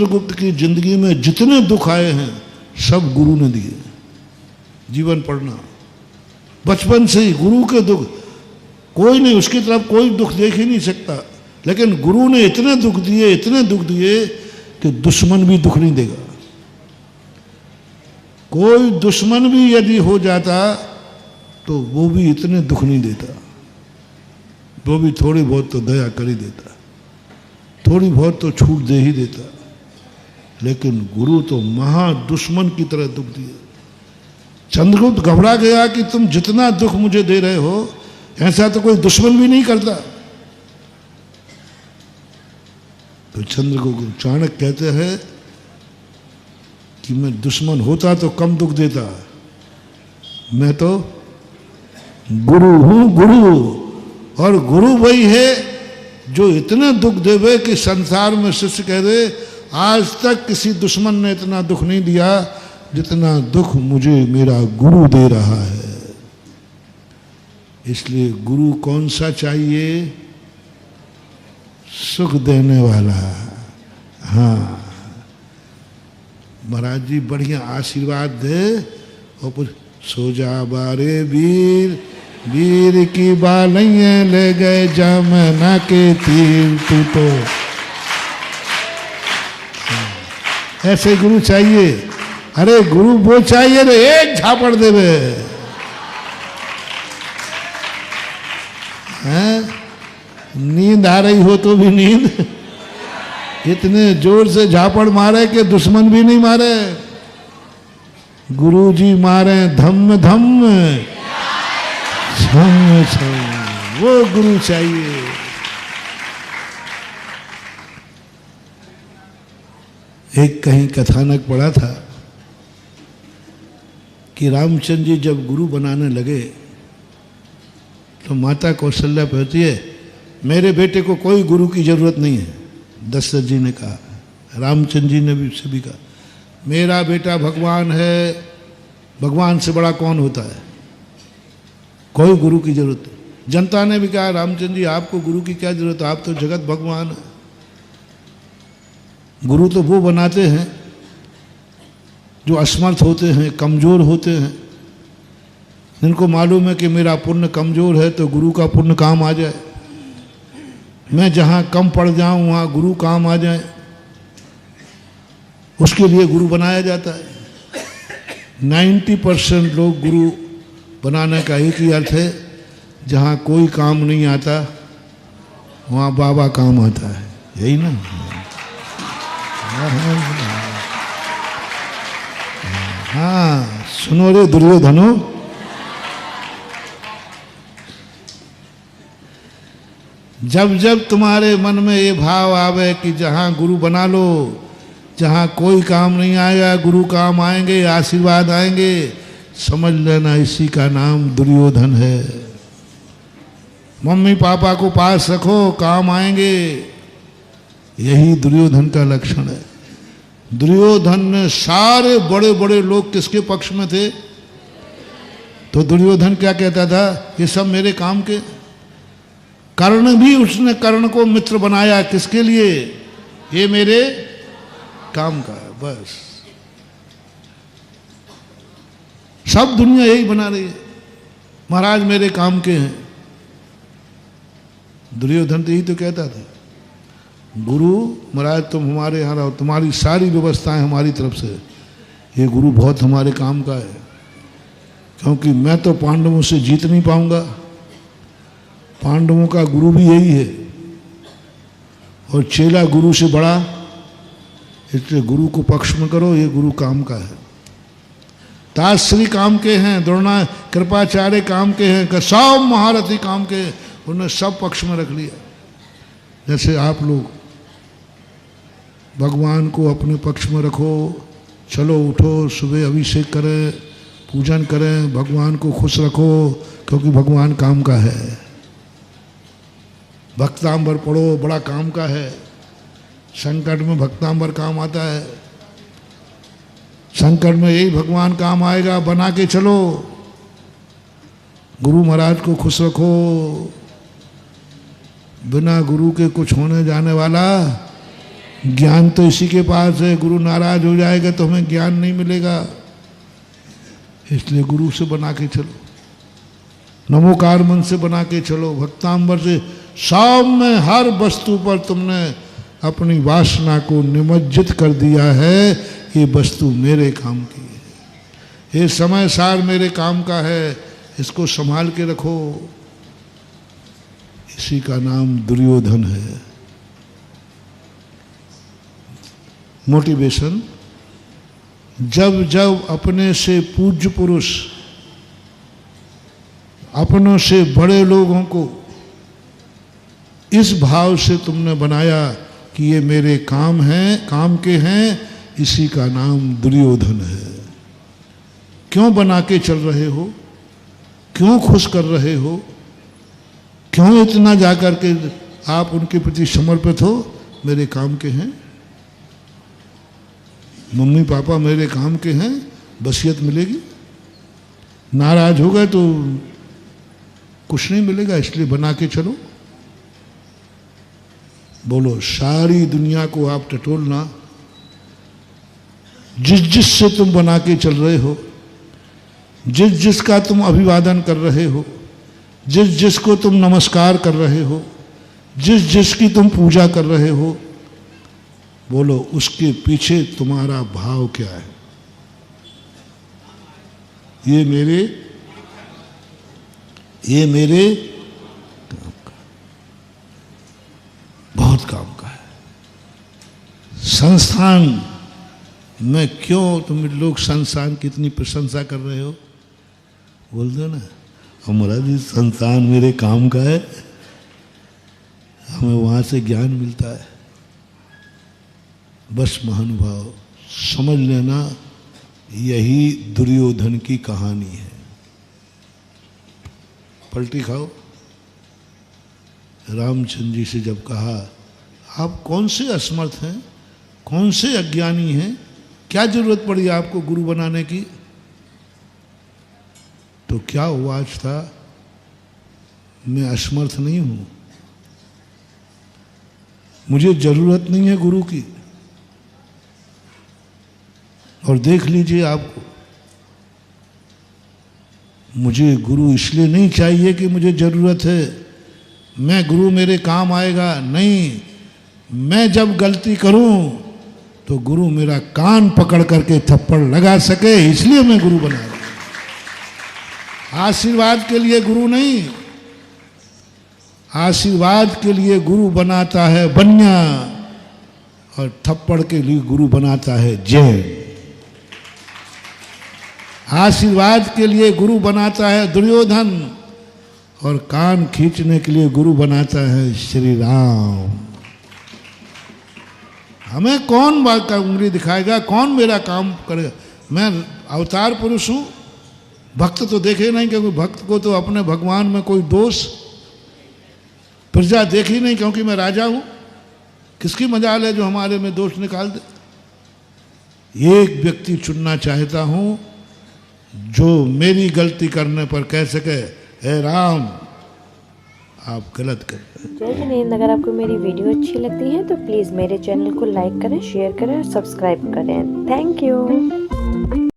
चंद्रगुप्त की जिंदगी में जितने दुख आए हैं सब गुरु ने दिए। जीवन पढ़ना, बचपन से ही गुरु के दुख, कोई नहीं उसकी तरफ कोई दुख देख ही नहीं सकता, लेकिन गुरु ने इतने दुख दिए, इतने दुख दिए कि दुश्मन भी दुख नहीं देगा। कोई दुश्मन भी यदि हो जाता तो वो भी इतने दुख नहीं देता, वो भी थोड़ी बहुत तो दया कर ही देता, थोड़ी बहुत तो छूट दे ही देता, लेकिन गुरु तो महा दुश्मन की तरह दुख दिए। चंद्रगुप्त घबरा गया कि तुम जितना दुख मुझे दे रहे हो ऐसा तो कोई दुश्मन भी नहीं करता। तो चंद्रगुप्त चाणक्य कहते हैं कि मैं दुश्मन होता तो कम दुख देता, मैं तो गुरु हूं, गुरु। और गुरु वही है जो इतने दुख देवे कि संसार में शिष्य कह दे आज तक किसी दुश्मन ने इतना दुख नहीं दिया जितना दुख मुझे मेरा गुरु दे रहा है। इसलिए गुरु कौन सा चाहिए? सुख देने वाला। हाँ, महाराज जी बढ़िया आशीर्वाद दे और पूछ, सो जा बारे वीर, वीर की बालियां ले गए जमुना के तीर, तू तो ऐसे गुरु चाहिए। अरे गुरु वो चाहिए रे एक झापड़ देवे, हैं? नींद आ रही हो तो भी नींद इतने जोर से झापड़ मारे कि दुश्मन भी नहीं मारे। गुरु जी मारे धम्म धम्म छम छम, वो गुरु चाहिए। एक कहीं कथानक पढ़ा था कि रामचंद्र जी जब गुरु बनाने लगे तो माता कौशल्या कहती है मेरे बेटे को कोई गुरु की जरूरत नहीं है। दशरथ जी ने कहा, रामचंद्र जी ने भी सभी कहा मेरा बेटा भगवान है, भगवान से बड़ा कौन होता है, कोई गुरु की जरूरत नहीं। जनता ने भी कहा रामचंद्र जी आपको गुरु की क्या जरूरत है, आप तो जगत भगवान है। गुरु तो वो बनाते हैं जो असमर्थ होते हैं, कमजोर होते हैं, जिनको मालूम है कि मेरा पुण्य कमजोर है तो गुरु का पुण्य काम आ जाए, मैं जहाँ कम पड़ जाऊँ वहाँ गुरु काम आ जाए, उसके लिए गुरु बनाया जाता है। 90% लोग गुरु बनाने का एक ही अर्थ है, जहाँ कोई काम नहीं आता वहाँ बाबा काम आता है, यही ना। हाँ सुनो रे दुर्योधनो, जब जब तुम्हारे मन में ये भाव आवे कि जहाँ गुरु बना लो, जहाँ कोई काम नहीं आएगा गुरु काम आएंगे, आशीर्वाद आएंगे, समझ लेना इसी का नाम दुर्योधन है। मम्मी पापा को पास रखो काम आएंगे, यही दुर्योधन का लक्षण है। दुर्योधन ने सारे बड़े बड़े लोग किसके पक्ष में थे? तो दुर्योधन क्या कहता था, ये सब मेरे काम के। कर्ण भी उसने कर्ण को मित्र बनाया, किसके लिए? ये मेरे काम का है, बस। सब दुनिया यही बना रही है, महाराज मेरे काम के हैं। दुर्योधन तो यही तो कहता था, गुरु महाराज तुम हमारे यहाँ रहो, तुम्हारी सारी व्यवस्थाएं हमारी तरफ से, ये गुरु बहुत हमारे काम का है, क्योंकि मैं तो पांडवों से जीत नहीं पाऊंगा, पांडवों का गुरु भी यही है, और चेला गुरु से बड़ा, इसलिए गुरु को पक्ष में करो, ये गुरु काम का है। ताश्री काम के हैं, द्रोणा कृपाचार्य काम के हैं, सब महारथी काम के, उन्हें सब पक्ष में रख लिया। जैसे आप लोग भगवान को अपने पक्ष में रखो, चलो उठो सुबह अभिषेक करें, पूजन करें, भगवान को खुश रखो, क्योंकि भगवान काम का है। भक्तांबर पढ़ो, बड़ा काम का है, संकट में भक्तांबर काम आता है, संकट में यही भगवान काम आएगा, बना के चलो। गुरु महाराज को खुश रखो, बिना गुरु के कुछ होने जाने वाला ज्ञान तो इसी के पास है, गुरु नाराज हो जाएगा तो हमें ज्ञान नहीं मिलेगा। इसलिए गुरु से बना के चलो, नमोकार मन से बना के चलो, भक्तांबर से। सब में हर वस्तु पर तुमने अपनी वासना को निमज्जित कर दिया है, ये वस्तु मेरे काम की है, ये समय सार मेरे काम का है, इसको संभाल के रखो। इसी का नाम दुर्योधन है। मोटिवेशन, जब जब अपने से पूज्य पुरुष, अपनों से बड़े लोगों को इस भाव से तुमने बनाया कि ये मेरे काम हैं, काम के हैं, इसी का नाम दुर्योधन है। क्यों बना के चल रहे हो, क्यों खुश कर रहे हो, क्यों इतना जाकर के आप उनके प्रति समर्पित हो? मेरे काम के हैं, मम्मी पापा मेरे काम के हैं, वसीयत मिलेगी। नाराज हो गए तो कुछ नहीं मिलेगा, इसलिए बना के चलो। बोलो, सारी दुनिया को आप टटोलना, जिस जिससे तुम बना के चल रहे हो, जिस जिसका तुम अभिवादन कर रहे हो, जिस जिसको तुम नमस्कार कर रहे हो, जिस जिसकी तुम पूजा कर रहे हो, बोलो उसके पीछे तुम्हारा भाव क्या है? ये मेरे काम का, बहुत काम का है। संस्थान में क्यों तुम लोग संस्थान की इतनी प्रशंसा कर रहे हो? बोल दो ना, हमारा जी संस्थान मेरे काम का है, हमें वहां से ज्ञान मिलता है। बस महानुभाव समझ लेना, यही दुर्योधन की कहानी है। पलटी खाओ। रामचंद्र जी से जब कहा, आप कौन से असमर्थ हैं, कौन से अज्ञानी हैं, क्या जरूरत पड़ी आपको गुरु बनाने की? तो क्या आवाज था, मैं असमर्थ नहीं हूं, मुझे जरूरत नहीं है गुरु की। और देख लीजिए आपको, मुझे गुरु इसलिए नहीं चाहिए कि मुझे जरूरत है, मैं गुरु मेरे काम आएगा, नहीं। मैं जब गलती करूं तो गुरु मेरा कान पकड़ करके थप्पड़ लगा सके, इसलिए मैं गुरु बना रहा हूं। आशीर्वाद के लिए गुरु नहीं, आशीर्वाद के लिए गुरु बनाता है बन्या, और थप्पड़ के लिए गुरु बनाता है जैन। आशीर्वाद के लिए गुरु बनाता है दुर्योधन, और कान खींचने के लिए गुरु बनाता है श्री राम। हमें कौन बात का उंगली दिखाएगा, कौन मेरा काम करेगा? मैं अवतार पुरुष हूं, भक्त तो देखे नहीं, क्योंकि भक्त को तो अपने भगवान में कोई दोष, प्रजा देखी नहीं, क्योंकि मैं राजा हूं। किसकी मजाल है जो हमारे में दोष निकाल दे? एक व्यक्ति चुनना चाहता हूं जो मेरी गलती करने पर कह सके, हे राम आप गलत कर रहे हैं। जय हिंद। अगर आपको मेरी वीडियो अच्छी लगती है तो प्लीज़ मेरे चैनल को लाइक करें, शेयर करें और सब्सक्राइब करें। Thank you.